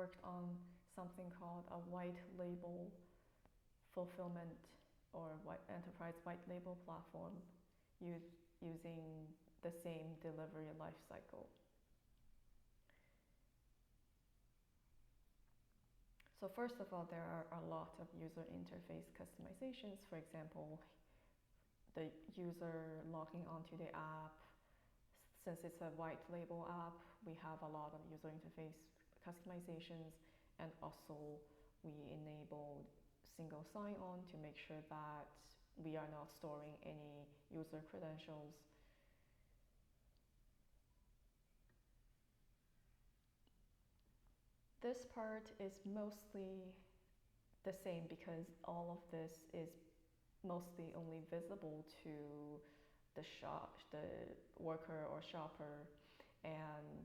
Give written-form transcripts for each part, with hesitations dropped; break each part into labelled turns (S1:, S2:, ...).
S1: worked on something called a white label fulfillment or enterprise white label platform using the same delivery life cycle. So first of all, there are a lot of user interface customizations. For example, the user logging onto the app. Since it's a white label app, we have a lot of user interface customizations, and also we enabled single sign-on to make sure that we are not storing any user credentials. This part is mostly the same because all of this is mostly only visible to the worker or shopper, and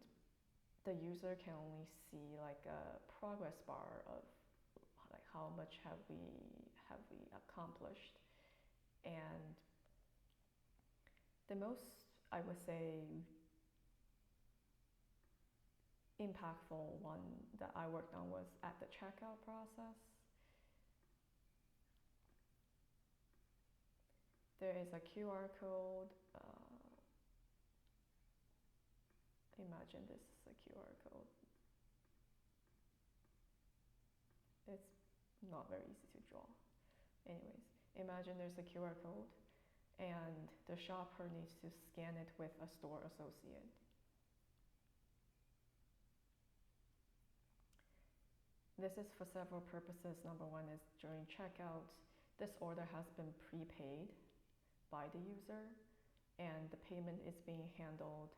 S1: the user can only see like a progress bar of like how much have we accomplished. And the most, I would say, impactful one that I worked on was at the checkout process. There is a QR code. Imagine this is a QR code. It's not very easy to draw. Anyways, imagine there's a QR code and the shopper needs to scan it with a store associate. This is for several purposes. Number one is during checkout, this order has been prepaid by the user and the payment is being handled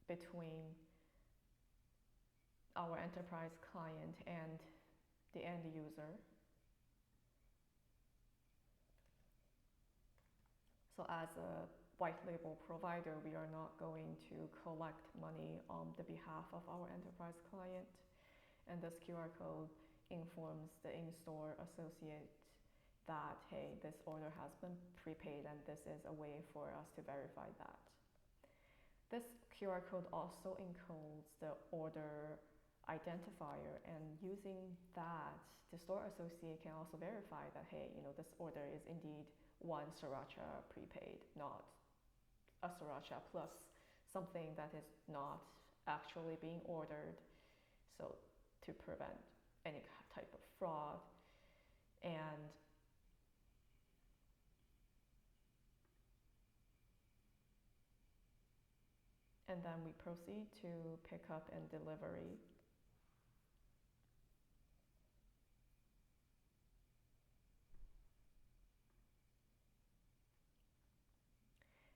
S1: between our enterprise client and the end user. So as a white label provider, we are not going to collect money on the behalf of our enterprise client. And this QR code informs the in-store associate that, hey, this order has been prepaid and this is a way for us to verify that. This QR code also encodes the order identifier, and using that, the store associate can also verify that, hey, this order is indeed one sriracha prepaid, not a sriracha plus something that is not actually being ordered, so to prevent any type of fraud. And then we proceed to pickup and delivery.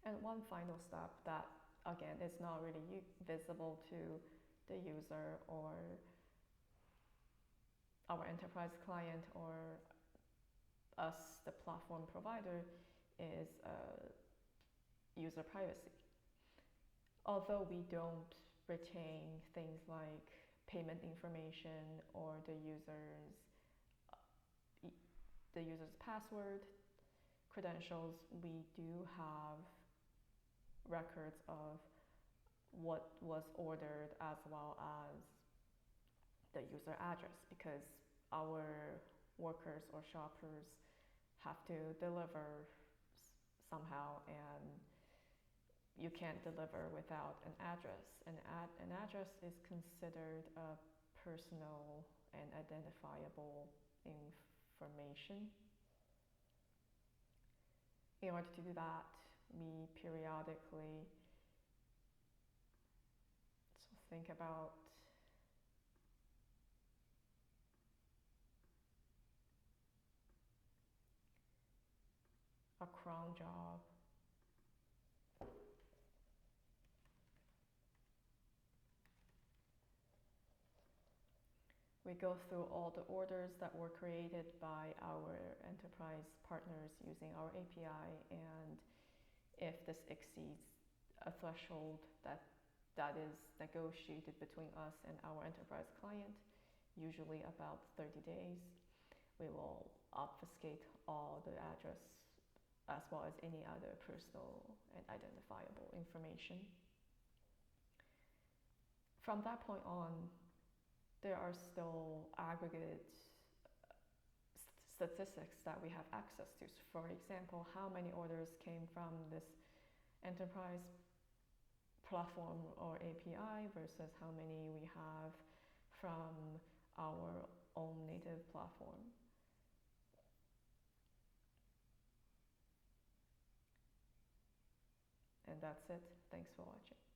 S1: And one final step that, again, is not really visible to the user or our enterprise client or us, the platform provider, is user privacy. Although we don't retain things like payment information or the user's password, credentials, we do have records of what was ordered as well as the user address, because our workers or shoppers have to deliver somehow, and you can't deliver without an address. An address is considered a personal and identifiable information. In order to do that, we periodically think about a cron job. We go through all the orders that were created by our enterprise partners using our API, and if this exceeds a threshold that is negotiated between us and our enterprise client, usually about 30 days, we will obfuscate all the address as well as any other personal and identifiable information. from that point on, there are still aggregate statistics that we have access to. For example, how many orders came from this enterprise platform or API versus how many we have from our own native platform. And that's it. Thanks for watching.